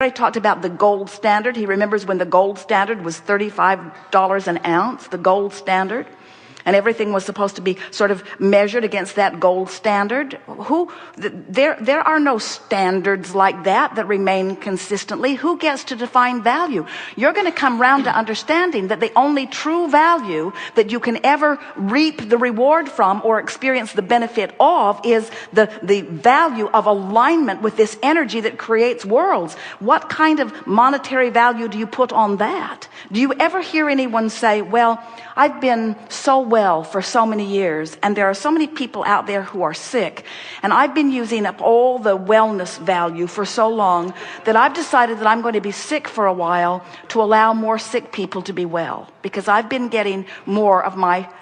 already talked about the gold standard. He remembers when the gold standard was $35 an ounce, the gold standard. And everything was supposed to be sort of measured against that gold standard. There are no standards like that remain consistently. Who gets to define value? You're going to come round to understanding that the only true value that you can ever reap the reward from or experience the benefit of is the value of alignment with this energy that creates worlds. What kind of monetary value do you put on that? Do you ever hear anyone say, well, I've been so well for so many years, and there are so many people out there who are sick, and I've been using up all the wellness value for so long that I've decided that I'm going to be sick for a while to allow more sick people to be well, because I've been getting more of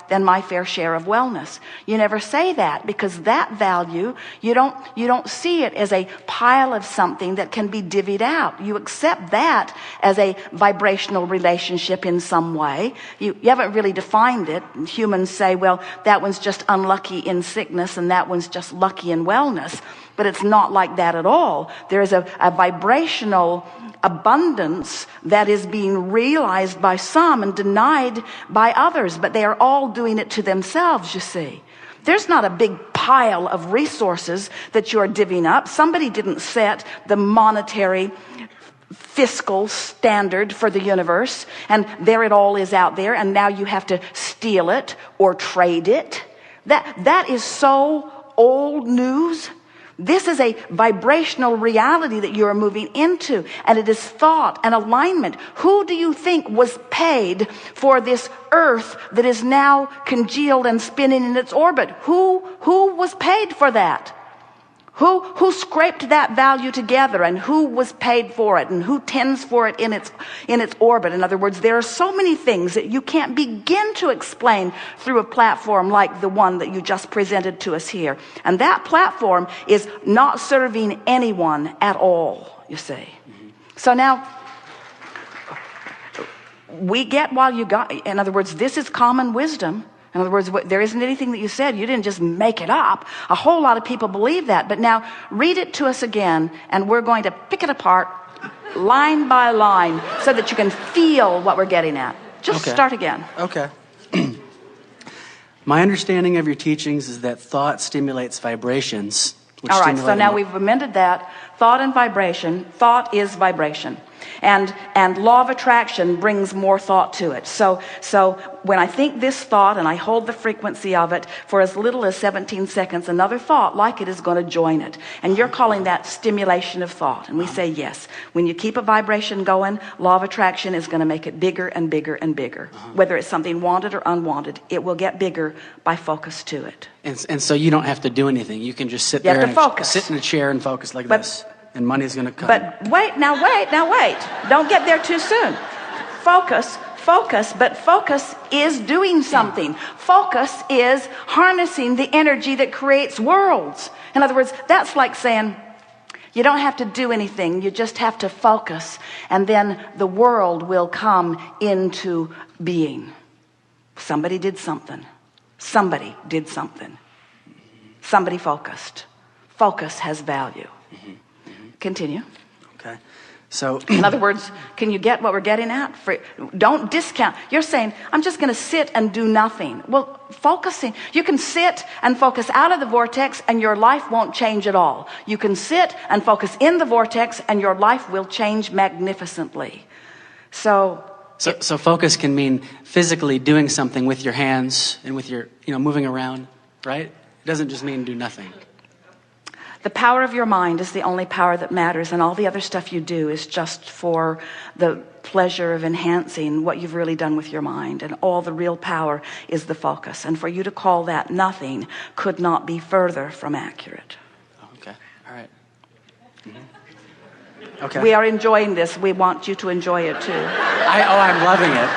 than my fair share of wellness. You never say that, because that value, you don't see it as a pile of something that can be divvied out. You accept that as a vibrational relationship in some way. You haven't really defined it. Humans say, well, that one's just unlucky in sickness and that one's just lucky in wellness. But it's not like that at all. There is a vibrational abundance that is being realized by some and denied by others, but they are all doing it to themselves, you see. There's not a big pile of resources that you're divvying up. Somebody didn't set the monetary fiscal standard for the universe, and there it all is out there, and now you have to steal it or trade it. That is so old news. This is a vibrational reality that you are moving into, and it is thought and alignment. Who do you think was paid for this earth that is now congealed and spinning in its orbit? Who was paid for that? Who scraped that value together, and who was paid for it, and who tends for it in its orbit? In other words, there are so many things that you can't begin to explain through a platform like the one that you just presented to us here. And that platform is not serving anyone at all, you see. Mm-hmm. So now we get while you got, in other words, this is common wisdom. In other words, there isn't anything that you said. You didn't just make it up. A whole lot of people believe that. But now read it to us again, and we're going to pick it apart line by line so that you can feel what we're getting at. Just start again. Okay. My understanding of your teachings is that thought stimulates vibrations. All right, so now we've amended that. Thought and vibration. Thought is vibration. And law of attraction brings more thought to it. So when I think this thought and I hold the frequency of it for as little as 17 seconds, another thought like it is going to join it. And you're calling that stimulation of thought. And we say yes. When you keep a vibration going, law of attraction is going to make it bigger and bigger and bigger. Whether it's something wanted or unwanted, it will get bigger by focus to it. And so you don't have to do anything. You can just sit there and sit in a chair and focus like this. And money's going to come. But wait. Don't get there too soon. Focus, but focus is doing something. Focus is harnessing the energy that creates worlds. In other words, that's like saying, you don't have to do anything. You just have to focus. And then the world will come into being. Somebody did something. Somebody did something. Somebody focused. Focus has value. Continue. Okay. So in other words, can you get what we're getting at? Don't discount. You're saying, I'm just going to sit and do nothing. Well, focusing. You can sit and focus out of the vortex and your life won't change at all. You can sit and focus in the vortex and your life will change magnificently. So focus can mean physically doing something with your hands and with your, moving around, right? It doesn't just mean do nothing. The power of your mind is the only power that matters, and all the other stuff you do is just for the pleasure of enhancing what you've really done with your mind. And all the real power is the focus. And for you to call that nothing could not be further from accurate. Okay. All right. Mm-hmm. Okay. We are enjoying this. We want you to enjoy it too. I'm loving it.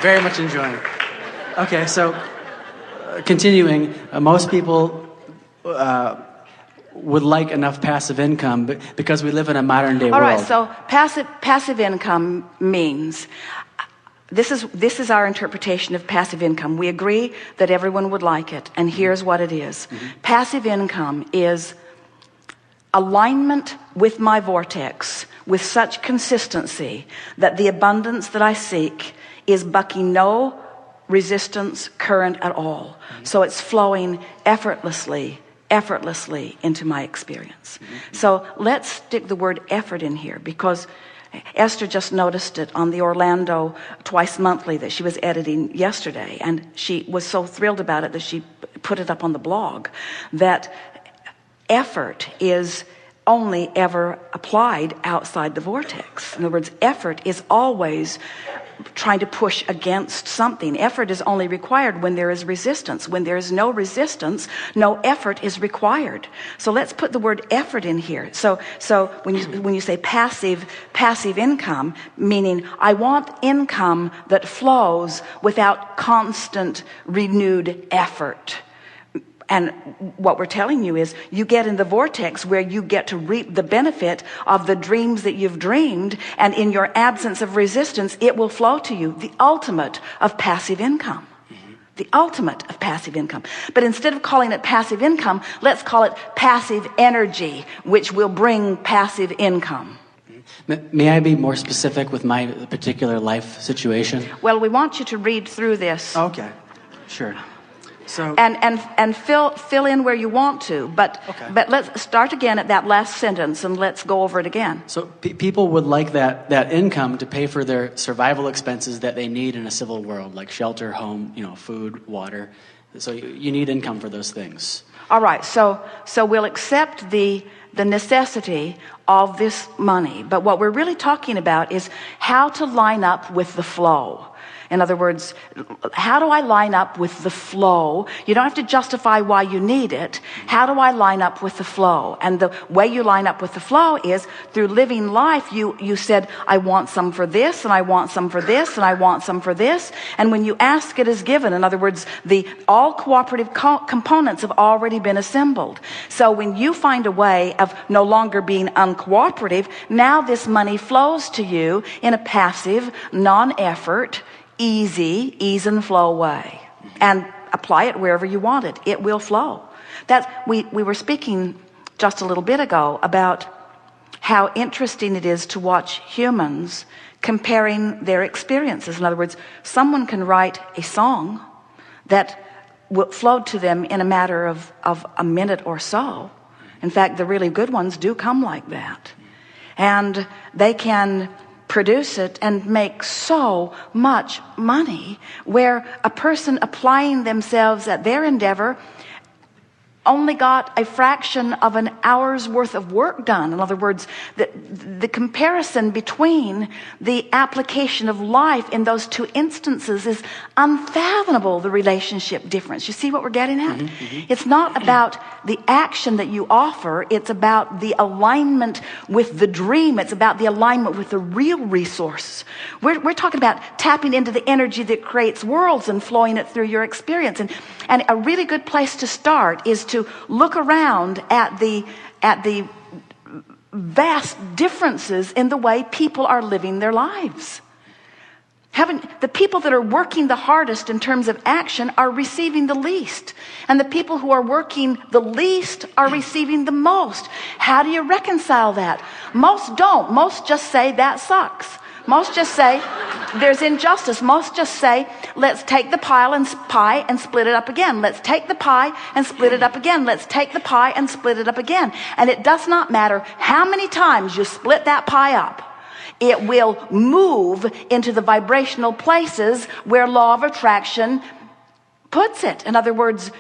Very much enjoying it. Okay, so continuing, most people would like enough passive income, but because we live in a modern day world. All right, so passive income means, this is our interpretation of passive income. We agree that everyone would like it, and here's what it is. Passive income is alignment with my vortex with such consistency that the abundance that I seek is bucking no resistance current at all. So it's flowing effortlessly into my experience. So let's stick the word effort in here, because Esther just noticed it on the Orlando Twice Monthly that she was editing yesterday, and she was so thrilled about it that she put it up on the blog, that effort is only ever applied outside the vortex. In other words, effort is always trying to push against something. Effort is only required when there is resistance. When there is no resistance, no effort is required. So let's put the word effort in here. So when you say passive income, meaning I want income that flows without constant renewed effort. And what we're telling you is you get in the vortex where you get to reap the benefit of the dreams that you've dreamed, and in your absence of resistance, it will flow to you. The ultimate of passive income. The ultimate of passive income. But instead of calling it passive income, let's call it passive energy, which will bring passive income. May I be more specific with my particular life situation? Well, we want you to read through this. Okay, sure. So, and fill in where you want to, but let's start again at that last sentence and let's go over it again. So people would like that income to pay for their survival expenses that they need in a civil world, like shelter, home, food, water. So you need income for those things. All right, so we'll accept the necessity of this money, but what we're really talking about is how to line up with the flow. In other words, how do I line up with the flow? You don't have to justify why you need it. How do I line up with the flow? And the way you line up with the flow is through living life. You said, I want some for this, and I want some for this, and I want some for this. And when you ask, it is given. In other words, all cooperative components have already been assembled. So when you find a way of no longer being uncooperative, now this money flows to you in a passive, non-effort, ease and flow way, and apply it wherever you want it. It will flow. We were speaking just a little bit ago about how interesting it is to watch humans comparing their experiences. In other words, someone can write a song that flowed to them in a matter of a minute or so. In fact, the really good ones do come like that, and they can produce it and make so much money, where a person applying themselves at their endeavor only got a fraction of an hour's worth of work done. In other words, the comparison between the application of life in those two instances is unfathomable, the relationship difference. You see what we're getting at? It's not about the action that you offer. It's about the alignment with the dream. It's about the alignment with the real resource. We're talking about tapping into the energy that creates worlds and flowing it through your experience. And a really good place to start is to look around at the vast differences in the way people are living their lives. The people that are working the hardest in terms of action are receiving the least, and the people who are working the least are receiving the most. How do you reconcile that? Most don't. Most just say that sucks. Most just say there's injustice. Most just say, let's take the pie and split it up again. Let's take the pie and split it up again. Let's take the pie and split it up again. And it does not matter how many times you split that pie up. It will move into the vibrational places where law of attraction puts it. In other words,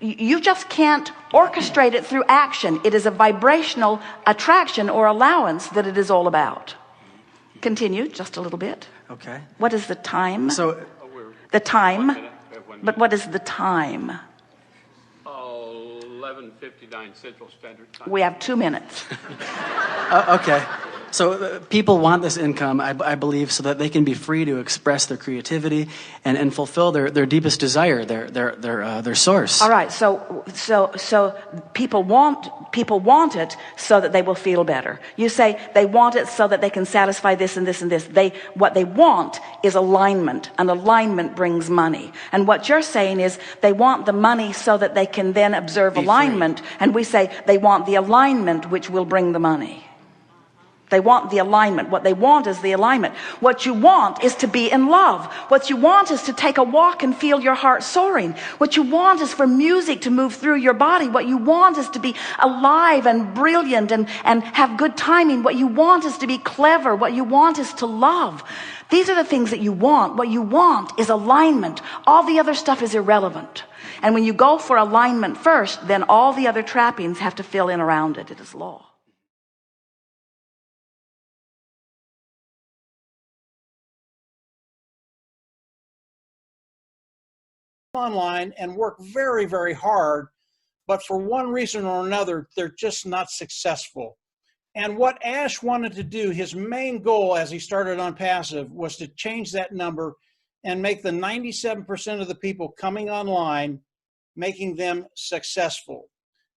you just can't orchestrate it through action. It is a vibrational attraction or allowance that it is all about. Continue just a little bit. Okay. What is the time? So the time. But what is the time? 11:59 Central Standard Time. We have 2 minutes. Okay. So people want this income, I believe, so that they can be free to express their creativity and fulfill their deepest desire, their source. All right, so people want it so that they will feel better. You say they want it so that they can satisfy this and this and this. What they want is alignment, and alignment brings money. And what you're saying is they want the money so that they can then observe alignment, and we say they want the alignment which will bring the money. They want the alignment. What they want is the alignment. What you want is to be in love. What you want is to take a walk and feel your heart soaring. What you want is for music to move through your body. What you want is to be alive and brilliant and have good timing. What you want is to be clever. What you want is to love. These are the things that you want. What you want is alignment. All the other stuff is irrelevant. And when you go for alignment first, then all the other trappings have to fill in around it. It is law. Online and work very, very hard, but for one reason or another, they're just not successful. And what Ash wanted to do, his main goal as he started OnPassive, was to change that number and make the 97% of the people coming online, making them successful.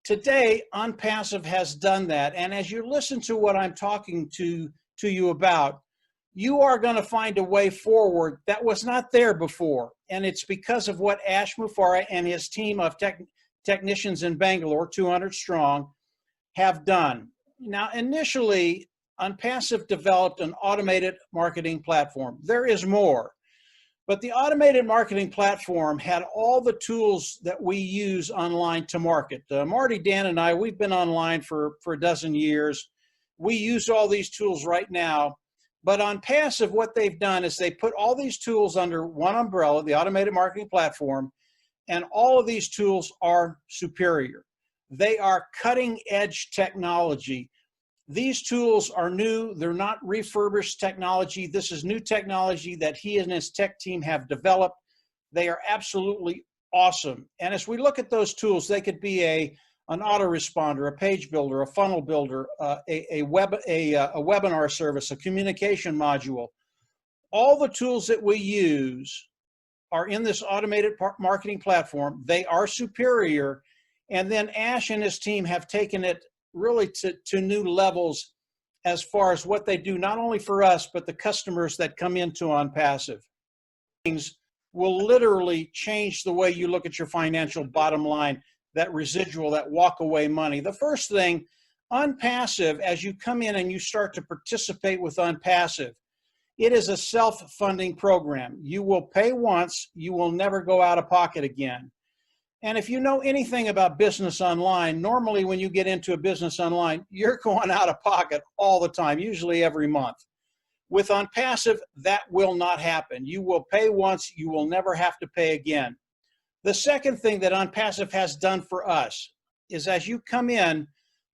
Today, OnPassive has done that. And as you listen to what I'm talking to you about, you are going to find a way forward that was not there before. And it's because of what Ash Mufareh and his team of technicians in Bangalore, 200 strong, have done. Now, initially, OnPassive developed an automated marketing platform. There is more. But the automated marketing platform had all the tools that we use online to market. Marty, Dan, and I, we've been online for a dozen years. We use all these tools right now. But OnPassive, what they've done is they put all these tools under one umbrella, the automated marketing platform, and all of these tools are superior. They are cutting edge technology. These tools are new. They're not refurbished technology. This is new technology that he and his tech team have developed. They are absolutely awesome. And as we look at those tools, they could be an autoresponder, a page builder, a funnel builder, a webinar service, a communication module. All the tools that we use are in this automated marketing platform. They are superior. And then Ash and his team have taken it really to new levels as far as what they do, not only for us, but the customers that come into OnPassive. Things will literally change the way you look at your financial bottom line, that residual, that walk away money. The first thing, OnPassive, as you come in and you start to participate with OnPassive, it is a self-funding program. You will pay once, you will never go out of pocket again. And if you know anything about business online, normally when you get into a business online, you're going out of pocket all the time, usually every month. With OnPassive, that will not happen. You will pay once, you will never have to pay again. The second thing that OnPassive has done for us is as you come in,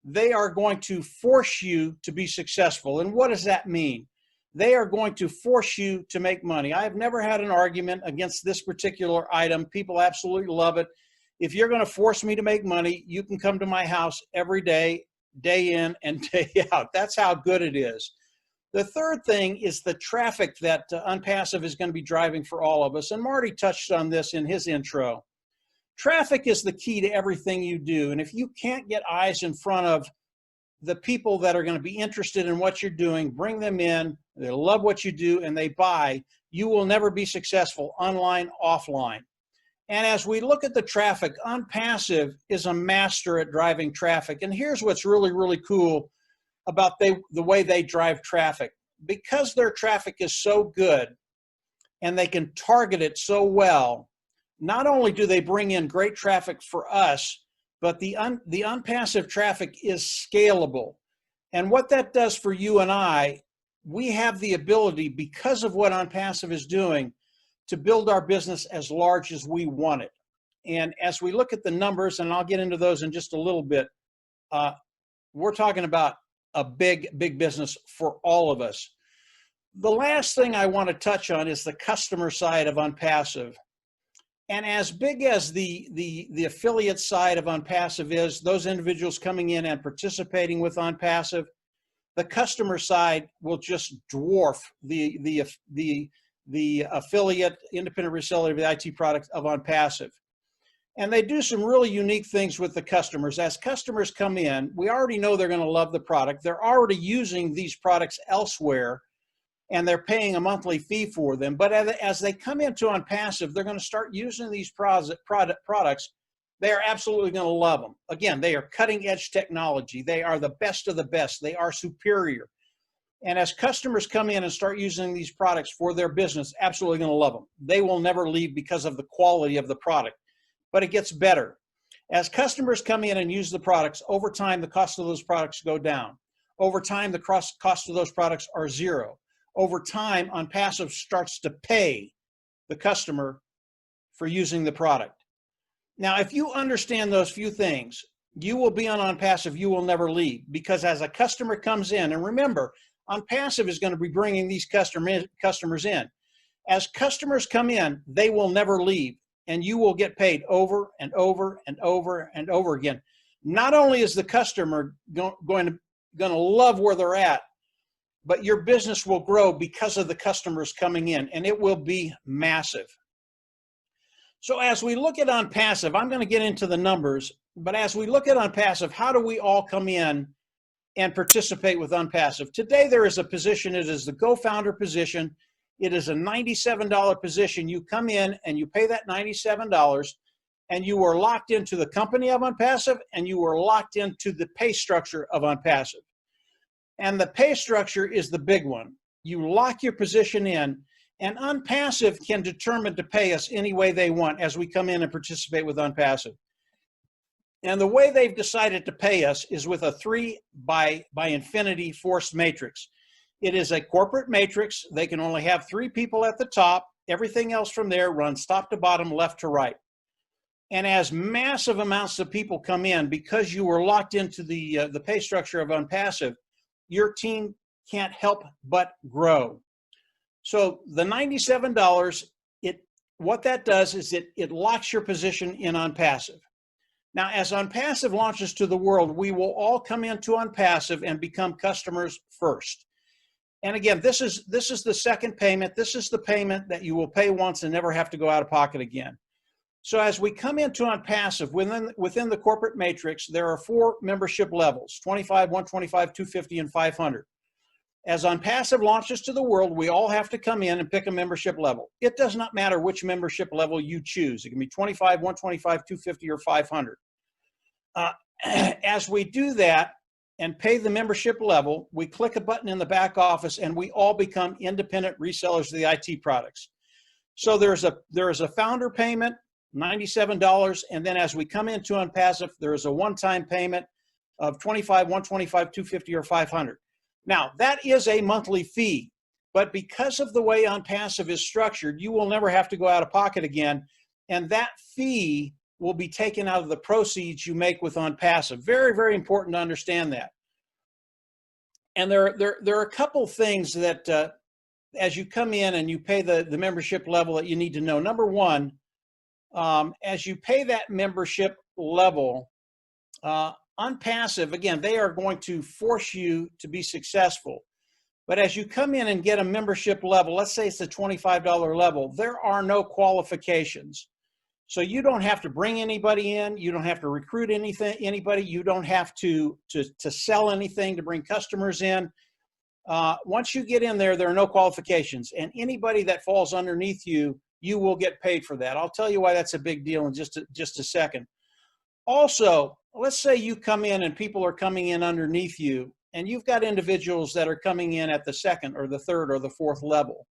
they are going to force you to be successful. And what does that mean? They are going to force you to make money. I have never had an argument against this particular item. People absolutely love it. If you're going to force me to make money, you can come to my house every day, day in and day out. That's how good it is. The third thing is the traffic that OnPassive is going to be driving for all of us. And Marty touched on this in his intro. Traffic is the key to everything you do. And if you can't get eyes in front of the people that are going to be interested in what you're doing, bring them in, they love what you do, and they buy, you will never be successful online, offline. And as we look at the traffic, OnPassive is a master at driving traffic. And here's what's really, really cool about the way they drive traffic. Because their traffic is so good and they can target it so well, not only do they bring in great traffic for us, but the OnPassive traffic is scalable. And what that does for you and I, we have the ability, because of what OnPassive is doing, to build our business as large as we want it. And as we look at the numbers, and I'll get into those in just a little bit, we're talking about a big, big business for all of us. The last thing I want to touch on is the customer side of OnPassive. And as big as the affiliate side of OnPassive is, those individuals coming in and participating with OnPassive, the customer side will just dwarf the affiliate, independent reseller of the IT product of OnPassive. And they do some really unique things with the customers. As customers come in, we already know they're going to love the product. They're already using these products elsewhere, and they're paying a monthly fee for them. But as they come into OnPassive, they're going to start using these products. They are absolutely going to love them. Again, they are cutting edge technology. They are the best of the best. They are superior. And as customers come in and start using these products for their business, absolutely going to love them. They will never leave because of the quality of the product. But it gets better. As customers come in and use the products, over time, the cost of those products go down. Over time, the cost of those products are zero. Over time, OnPassive starts to pay the customer for using the product. Now, if you understand those few things, you will be on OnPassive, you will never leave. Because as a customer comes in, and remember, OnPassive is going to be bringing these customers in. As customers come in, they will never leave. And you will get paid over and over and over and over again. Not only is the customer going to love where they're at, but your business will grow because of the customers coming in, and it will be massive. So as we look at OnPassive, I'm going to get into the numbers, but as we look at OnPassive, how do we all come in and participate with OnPassive? Today there is a position, it is the Go Founder position. It is a $97 position. You come in and you pay that $97, and you are locked into the company of OnPassive, and you are locked into the pay structure of OnPassive. And the pay structure is the big one. You lock your position in, and OnPassive can determine to pay us any way they want as we come in and participate with OnPassive. And the way they've decided to pay us is with a 3 by infinity forced matrix. It is a corporate matrix. They can only have 3 people at the top. Everything else from there runs top to bottom, left to right. And as massive amounts of people come in, because you were locked into the pay structure of OnPassive, your team can't help but grow. So the $97, what that does is it locks your position in OnPassive. Now, as OnPassive launches to the world, we will all come into OnPassive and become customers first. And again, this is the second payment. This is the payment that you will pay once and never have to go out of pocket again. So as we come into OnPassive, within the corporate matrix, there are 4 membership levels: 25, 125, 250, and 500. As OnPassive launches to the world, we all have to come in and pick a membership level. It does not matter which membership level you choose. It can be 25, 125, 250, or 500. As we do that, and pay the membership level, we click a button in the back office and we all become independent resellers of the IT products. So there is a founder payment, $97, and then as we come into OnPassive, there is a one-time payment of 25, 125, 250, or 500. Now, that is a monthly fee, but because of the way OnPassive is structured, you will never have to go out of pocket again, and that fee will be taken out of the proceeds you make with OnPassive. Very, very important to understand that. And there are a couple things that, as you come in and you pay the membership level, that you need to know. Number one, as you pay that membership level, OnPassive, again, they are going to force you to be successful. But as you come in and get a membership level, let's say it's a $25 level, there are no qualifications. So you don't have to bring anybody in. You don't have to recruit anybody. You don't have to sell anything to bring customers in. Once you get in there, there are no qualifications. And anybody that falls underneath you, you will get paid for that. I'll tell you why that's a big deal in just a second. Also, let's say you come in and people are coming in underneath you, and you've got individuals that are coming in at the second or the third or the fourth level.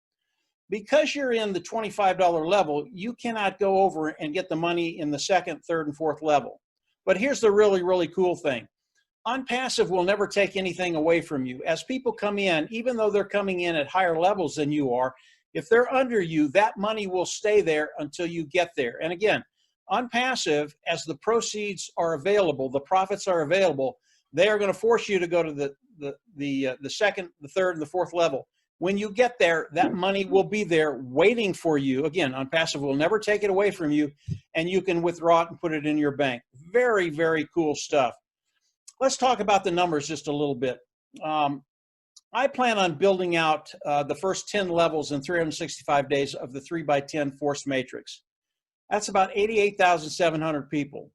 Because you're in the $25 level, you cannot go over and get the money in the second, third, and fourth level. But here's the really, really cool thing. OnPassive will never take anything away from you. As people come in, even though they're coming in at higher levels than you are, if they're under you, that money will stay there until you get there. And again, OnPassive, as the proceeds are available, the profits are available, they are going to force you to go to the second, the third, and the fourth level. When you get there, that money will be there waiting for you. Again, OnPassive will never take it away from you, and you can withdraw it and put it in your bank. Very, very cool stuff. Let's talk about the numbers just a little bit. I plan on building out the first 10 levels in 365 days of the 3x10 force matrix. That's about 88,700 people.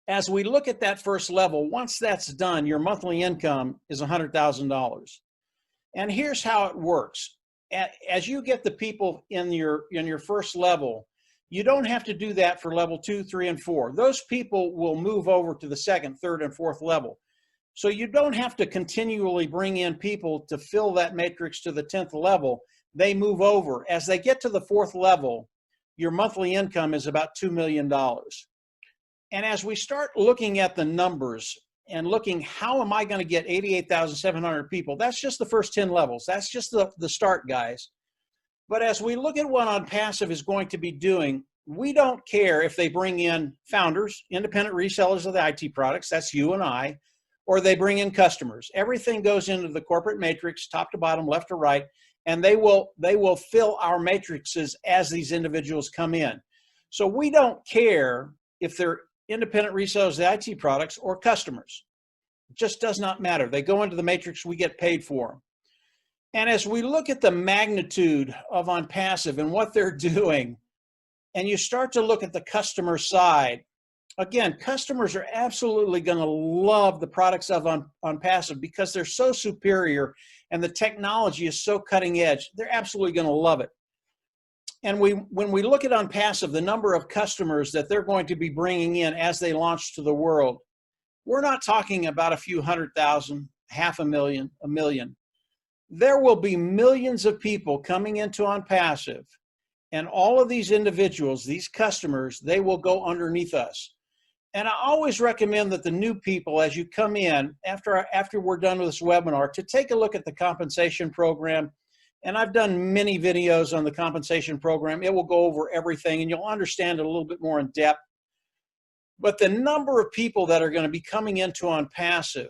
As we look at that first level, once that's done, your monthly income is $100,000. And here's how it works. As you get the people in your first level, you don't have to do that for level 2, 3, and 4. Those people will move over to the second, third, and fourth level. So you don't have to continually bring in people to fill that matrix to the 10th level. They move over. As they get to the fourth level, your monthly income is about $2 million. And as we start looking at the numbers and looking, how am I going to get 88,700 people? That's just the first 10 levels. That's just the start, guys. But as we look at what OnPassive is going to be doing, we don't care if they bring in founders, independent resellers of the IT products, that's you and I, or they bring in customers. Everything goes into the corporate matrix, top to bottom, left to right, and they will fill our matrices as these individuals come in. So we don't care if they're independent resellers of the IT products or customers. It just does not matter. They go into the matrix, we get paid for them. And as we look at the magnitude of OnPassive and what they're doing, and you start to look at the customer side, again, customers are absolutely going to love the products of OnPassive because they're so superior and the technology is so cutting edge. They're absolutely going to love it. And when we look at OnPassive, the number of customers that they're going to be bringing in as they launch to the world, we're not talking about a few 100,000, 500,000, 1 million. There will be millions of people coming into OnPassive, and all of these individuals, these customers, they will go underneath us. And I always recommend that the new people, as you come in, after we're done with this webinar, to take a look at the compensation program. And I've done many videos on the compensation program. It will go over everything, and you'll understand it a little bit more in depth. But the number of people that are going to be coming into OnPassive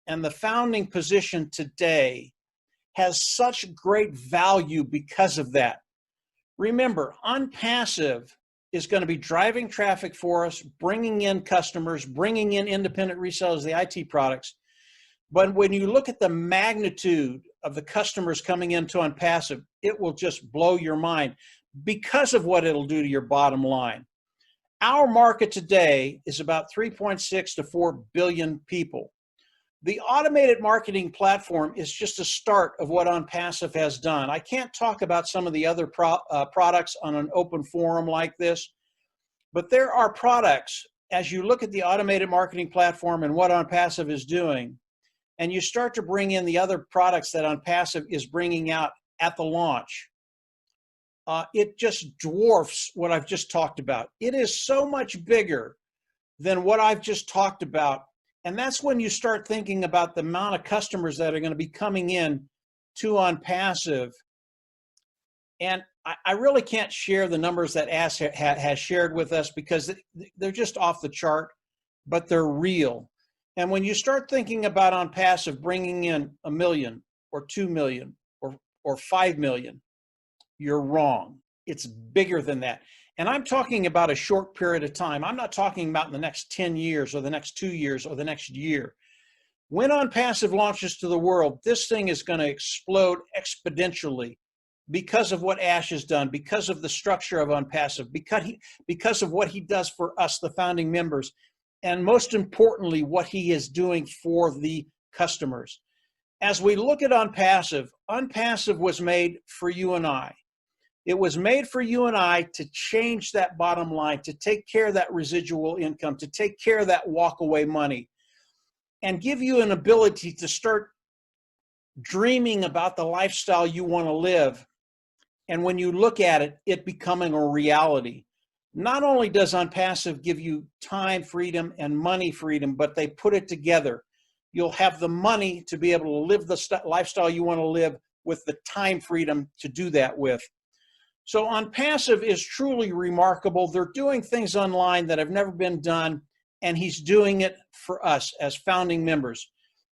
and the founding position today has such great value because of that. Remember, OnPassive is going to be driving traffic for us, bringing in customers, bringing in independent resellers of the IT products. But when you look at the magnitude of the customers coming into OnPassive, it will just blow your mind because of what it'll do to your bottom line. Our market today is about 3.6 to 4 billion people. The automated marketing platform is just a start of what OnPassive has done. I can't talk about some of the other products on an open forum like this, but there are products, as you look at the automated marketing platform and what OnPassive is doing, and you start to bring in the other products that OnPassive is bringing out at the launch, it just dwarfs what I've just talked about. It is so much bigger than what I've just talked about. And that's when you start thinking about the amount of customers that are going to be coming in to OnPassive. And I really can't share the numbers that Ash has shared with us because they're just off the chart, but they're real. And when you start thinking about OnPassive bringing in 1 million or 2 million or 5 million, you're wrong. It's bigger than that. And I'm talking about a short period of time. I'm not talking about in the next 10 years or the next 2 years or the next year. When OnPassive launches to the world, this thing is going to explode exponentially because of what Ash has done, because of the structure of OnPassive, because of what he does for us, the founding members, and most importantly, what he is doing for the customers. As we look at OnPassive, OnPassive was made for you and I. It was made for you and I to change that bottom line, to take care of that residual income, to take care of that walk-away money, and give you an ability to start dreaming about the lifestyle you want to live. And when you look at it, it becoming a reality. Not only does OnPassive give you time freedom and money freedom, but they put it together. You'll have the money to be able to live the lifestyle you want to live with the time freedom to do that with. So OnPassive is truly remarkable. They're doing things online that have never been done, and he's doing it for us as founding members.